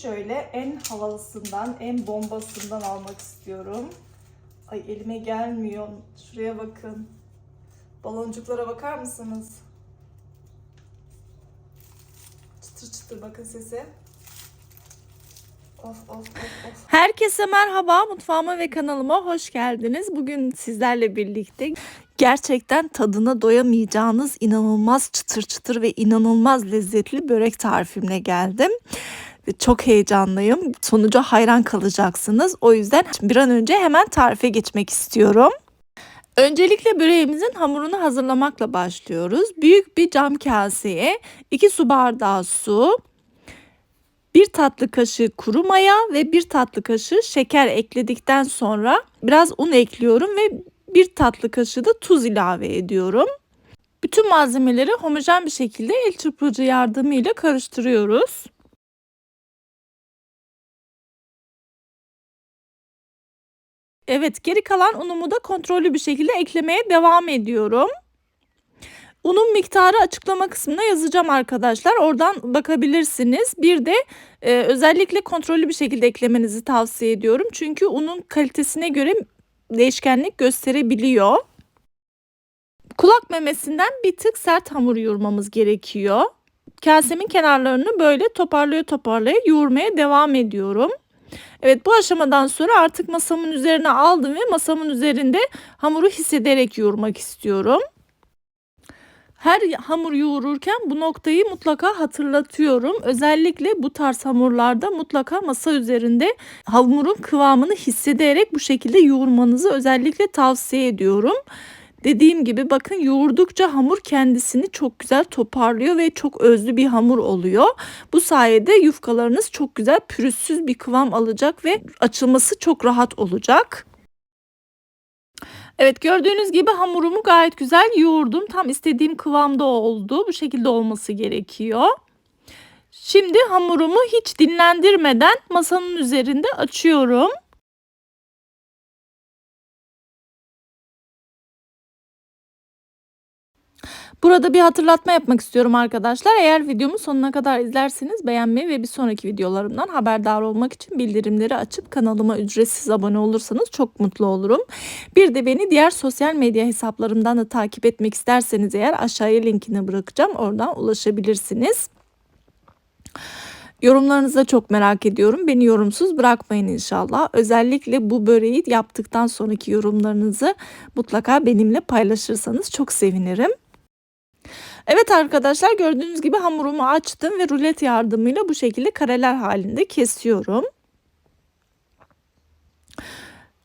Şöyle en havalısından, en bombasından almak istiyorum. Ay elime gelmiyor. Şuraya bakın. Baloncuklara bakar mısınız? Çıtır çıtır bakın sesi. Of. Herkese merhaba, mutfağıma ve kanalıma hoş geldiniz. Bugün sizlerle birlikte gerçekten tadına doyamayacağınız inanılmaz çıtır çıtır ve inanılmaz lezzetli börek tarifimle geldim. Çok heyecanlıyım. Sonuca hayran kalacaksınız. O yüzden bir an önce hemen tarife geçmek istiyorum. Öncelikle böreğimizin hamurunu hazırlamakla başlıyoruz. Büyük bir cam kaseye 2 su bardağı su, 1 tatlı kaşığı kuru maya ve 1 tatlı kaşığı şeker ekledikten sonra biraz un ekliyorum ve 1 tatlı kaşığı da tuz ilave ediyorum. Bütün malzemeleri homojen bir şekilde el çırpıcı yardımıyla karıştırıyoruz. Evet, geri kalan unumu da kontrollü bir şekilde eklemeye devam ediyorum. Unun miktarı açıklama kısmına yazacağım arkadaşlar. Oradan bakabilirsiniz. Bir de özellikle kontrollü bir şekilde eklemenizi tavsiye ediyorum. Çünkü unun kalitesine göre değişkenlik gösterebiliyor. Kulak memesinden bir tık sert hamur yoğurmamız gerekiyor. Kasemin kenarlarını böyle toparlaya yoğurmaya devam ediyorum. Evet, bu aşamadan sonra artık masamın üzerine aldım ve masamın üzerinde hamuru hissederek yoğurmak istiyorum. Her hamur yoğururken bu noktayı mutlaka hatırlatıyorum. Özellikle bu tarz hamurlarda mutlaka masa üzerinde hamurun kıvamını hissederek bu şekilde yoğurmanızı özellikle tavsiye ediyorum. Dediğim gibi bakın, yoğurdukça hamur kendisini çok güzel toparlıyor ve çok özlü bir hamur oluyor. Bu sayede yufkalarınız çok güzel pürüzsüz bir kıvam alacak ve açılması çok rahat olacak. Evet, gördüğünüz gibi hamurumu gayet güzel yoğurdum. Tam istediğim kıvamda oldu. Bu şekilde olması gerekiyor. Şimdi hamurumu hiç dinlendirmeden masanın üzerinde açıyorum. Burada bir hatırlatma yapmak istiyorum arkadaşlar. Eğer videomu sonuna kadar izlerseniz beğenmeyi ve bir sonraki videolarımdan haberdar olmak için bildirimleri açıp kanalıma ücretsiz abone olursanız çok mutlu olurum. Bir de beni diğer sosyal medya hesaplarımdan da takip etmek isterseniz eğer aşağıya linkini bırakacağım. Oradan ulaşabilirsiniz. Yorumlarınızı da çok merak ediyorum. Beni yorumsuz bırakmayın inşallah. Özellikle bu böreği yaptıktan sonraki yorumlarınızı mutlaka benimle paylaşırsanız çok sevinirim. Evet arkadaşlar, gördüğünüz gibi hamurumu açtım ve rulet yardımıyla bu şekilde kareler halinde kesiyorum.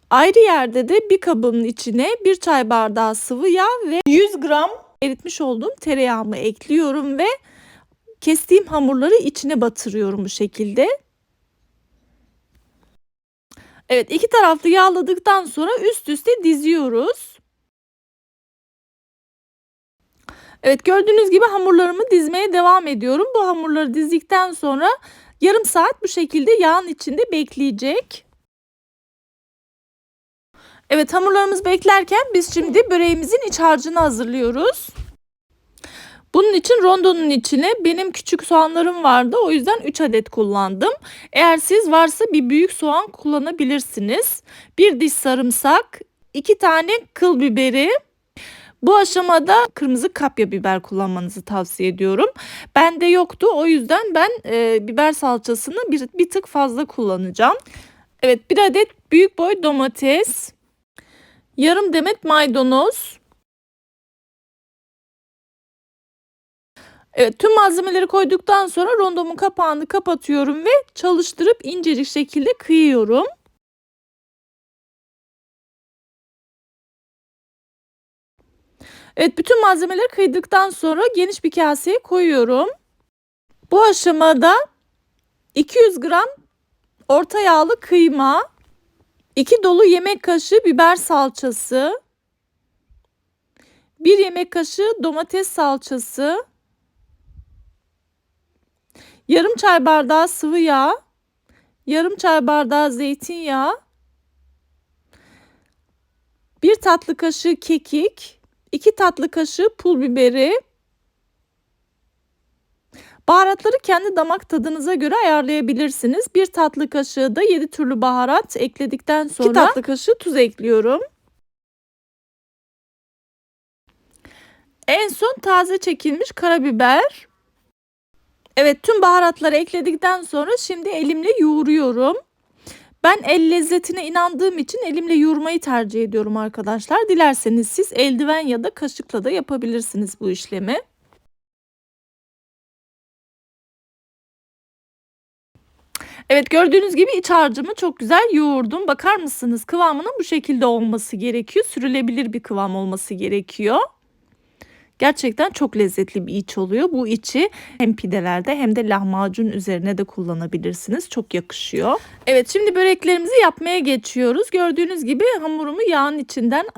Ayrı yerde de bir kabın içine 1 çay bardağı sıvı yağ ve 100 gram eritmiş olduğum tereyağımı ekliyorum ve kestiğim hamurları içine batırıyorum bu şekilde. Evet, iki taraflı yağladıktan sonra üst üste diziyoruz. Evet, gördüğünüz gibi hamurlarımı dizmeye devam ediyorum. Bu hamurları dizdikten sonra yarım saat bu şekilde yağın içinde bekleyecek. Evet, hamurlarımız beklerken biz şimdi böreğimizin iç harcını hazırlıyoruz. Bunun için rondonun içine benim küçük soğanlarım vardı. O yüzden 3 adet kullandım. Eğer siz varsa bir büyük soğan kullanabilirsiniz. 1 diş sarımsak, 2 tane kıl biberi. Bu aşamada kırmızı kapya biber kullanmanızı tavsiye ediyorum. Bende yoktu, o yüzden ben biber salçasını bir tık fazla kullanacağım. Evet, 1 adet büyük boy domates, yarım demet maydanoz. Evet, tüm malzemeleri koyduktan sonra rondomun kapağını kapatıyorum ve çalıştırıp incecik şekilde kıyıyorum. Evet, bütün malzemeleri kıydıktan sonra geniş bir kaseye koyuyorum. Bu aşamada 200 gram orta yağlı kıyma, 2 dolu yemek kaşığı biber salçası, 1 yemek kaşığı domates salçası, yarım çay bardağı sıvı yağ, yarım çay bardağı zeytinyağı, 1 tatlı kaşığı kekik, 2 tatlı kaşığı pul biberi, Baharatları kendi damak tadınıza göre ayarlayabilirsiniz. 1 tatlı kaşığı da 7 türlü baharat ekledikten sonra 2 tatlı kaşığı tuz ekliyorum. En son taze çekilmiş karabiber. Evet, tüm baharatları ekledikten sonra şimdi elimle yoğuruyorum. Ben el lezzetine inandığım için elimle yoğurmayı tercih ediyorum arkadaşlar. Dilerseniz siz eldiven ya da kaşıkla da yapabilirsiniz bu işlemi. Evet, gördüğünüz gibi iç harcımı çok güzel yoğurdum. Bakar mısınız? Kıvamının bu şekilde olması gerekiyor. Sürülebilir bir kıvam olması gerekiyor. Gerçekten çok lezzetli bir iç oluyor. Bu içi hem pidelerde hem de lahmacun üzerine de kullanabilirsiniz. Çok yakışıyor. Evet, şimdi böreklerimizi yapmaya geçiyoruz. Gördüğünüz gibi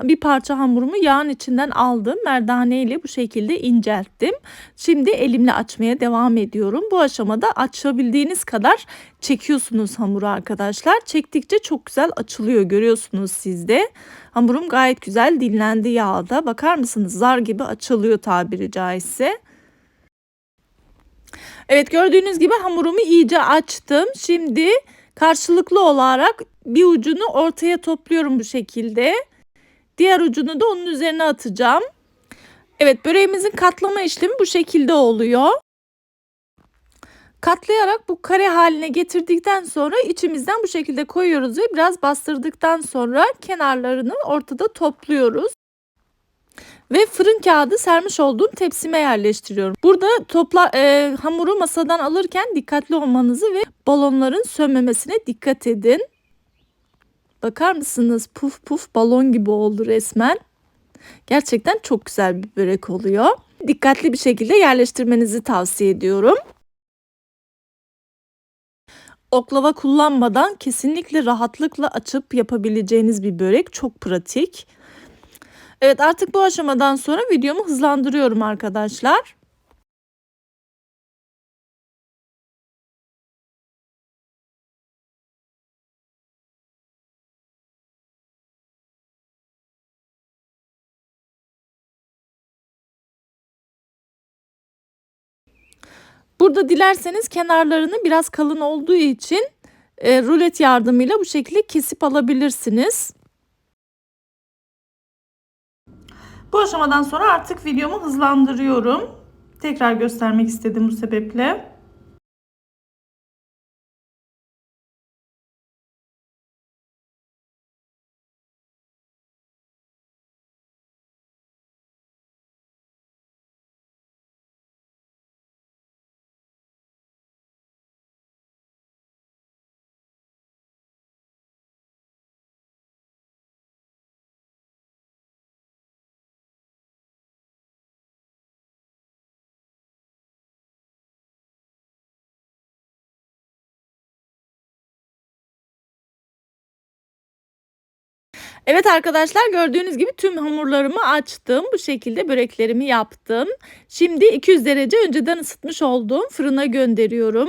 bir parça hamurumu yağın içinden aldım. Merdane ile bu şekilde incelttim. Şimdi elimle açmaya devam ediyorum. Bu aşamada açabildiğiniz kadar çekiyorsunuz hamuru arkadaşlar. Çektikçe çok güzel açılıyor, görüyorsunuz siz de. Hamurum gayet güzel dinlendi yağda. Bakar mısınız? Zar gibi açılıyor tabiri caizse. Evet, gördüğünüz gibi hamurumu iyice açtım. Şimdi karşılıklı olarak bir ucunu ortaya topluyorum bu şekilde. Diğer ucunu da onun üzerine atacağım. Evet, böreğimizin katlama işlemi bu şekilde oluyor. Katlayarak bu kare haline getirdikten sonra içimizden bu şekilde koyuyoruz ve biraz bastırdıktan sonra kenarlarını ortada topluyoruz. Ve fırın kağıdı sermiş olduğum tepsime yerleştiriyorum. Burada hamuru masadan alırken dikkatli olmanızı ve balonların sönmemesine dikkat edin. Bakar mısınız? Puf puf balon gibi oldu resmen. Gerçekten çok güzel bir börek oluyor. Dikkatli bir şekilde yerleştirmenizi tavsiye ediyorum. Oklava kullanmadan kesinlikle rahatlıkla açıp yapabileceğiniz bir börek. Çok pratik. Evet, artık bu aşamadan sonra videomu hızlandırıyorum arkadaşlar. Burada dilerseniz kenarlarını biraz kalın olduğu için rulet yardımıyla bu şekilde kesip alabilirsiniz. Bu aşamadan sonra artık videomu hızlandırıyorum. Tekrar göstermek istedim bu sebeple. Evet arkadaşlar, gördüğünüz gibi tüm hamurlarımı açtım. Bu şekilde böreklerimi yaptım. Şimdi 200 derece önceden ısıtmış olduğum fırına gönderiyorum.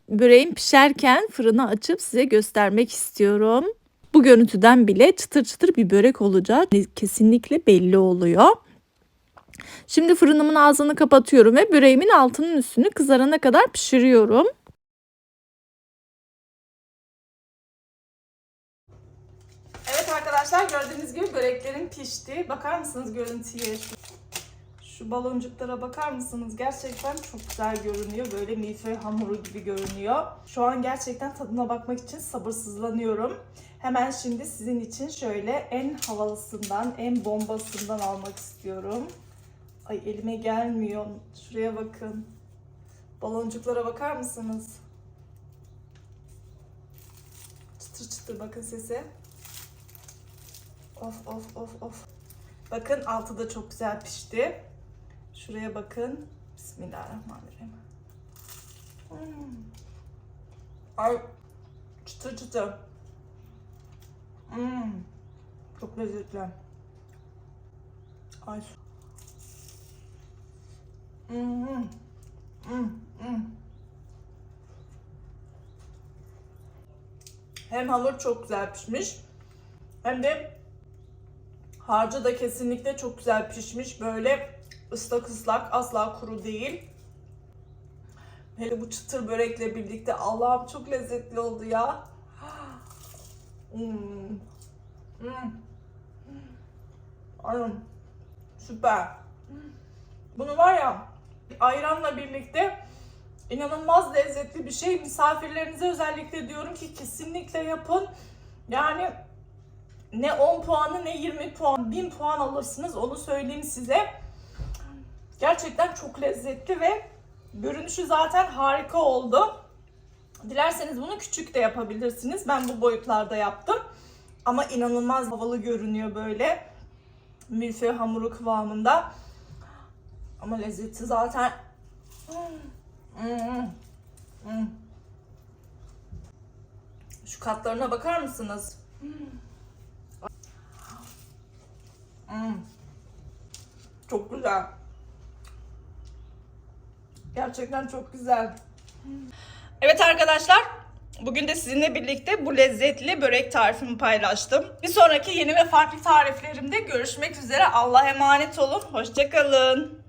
Böreğim pişerken fırını açıp size göstermek istiyorum. Bu görüntüden bile çıtır çıtır bir börek olacak. Kesinlikle belli oluyor. Şimdi fırınımın ağzını kapatıyorum ve böreğimin altının üstünü kızarana kadar pişiriyorum. Evet arkadaşlar, gördüğünüz gibi böreklerim pişti. Bakar mısınız görüntüye? Şu baloncuklara bakar mısınız? Gerçekten çok güzel görünüyor. Böyle milföy hamuru gibi görünüyor. Şu an gerçekten tadına bakmak için sabırsızlanıyorum. Hemen şimdi sizin için şöyle en havalısından, en bombasından almak istiyorum. Ay, elime gelmiyor. Şuraya bakın. Baloncuklara bakar mısınız? Çıtır çıtır, bakın sesi. Of of of of. Bakın altı da çok güzel pişti. Şuraya bakın. Bismillahirrahmanirrahim. Ay, çıtır çıtır. Çok lezzetli. Ay. Hem hamur çok güzel pişmiş, hem de harcı da kesinlikle çok güzel pişmiş. Böyle ıslak ıslak, asla kuru değil. Hele bu çıtır börekle birlikte Allah'ım çok lezzetli oldu ya. Anam süper. Bunu var ya ayranla birlikte inanılmaz lezzetli bir şey. Misafirlerinize özellikle diyorum ki kesinlikle yapın. Yani ne 10 puanı ne 20 puan, 1000 puan alırsınız, onu söyleyeyim size. Gerçekten çok lezzetli ve görünüşü zaten harika oldu. Dilerseniz bunu küçük de yapabilirsiniz. Ben bu boyutlarda yaptım. Ama inanılmaz havalı görünüyor böyle. Milföy hamuru kıvamında. Ama lezzeti zaten... Şu katlarına bakar mısınız? Çok güzel. Gerçekten çok güzel. Evet arkadaşlar, bugün de sizinle birlikte bu lezzetli börek tarifimi paylaştım. Bir sonraki yeni ve farklı tariflerimde görüşmek üzere. Allah'a emanet olun. Hoşça kalın.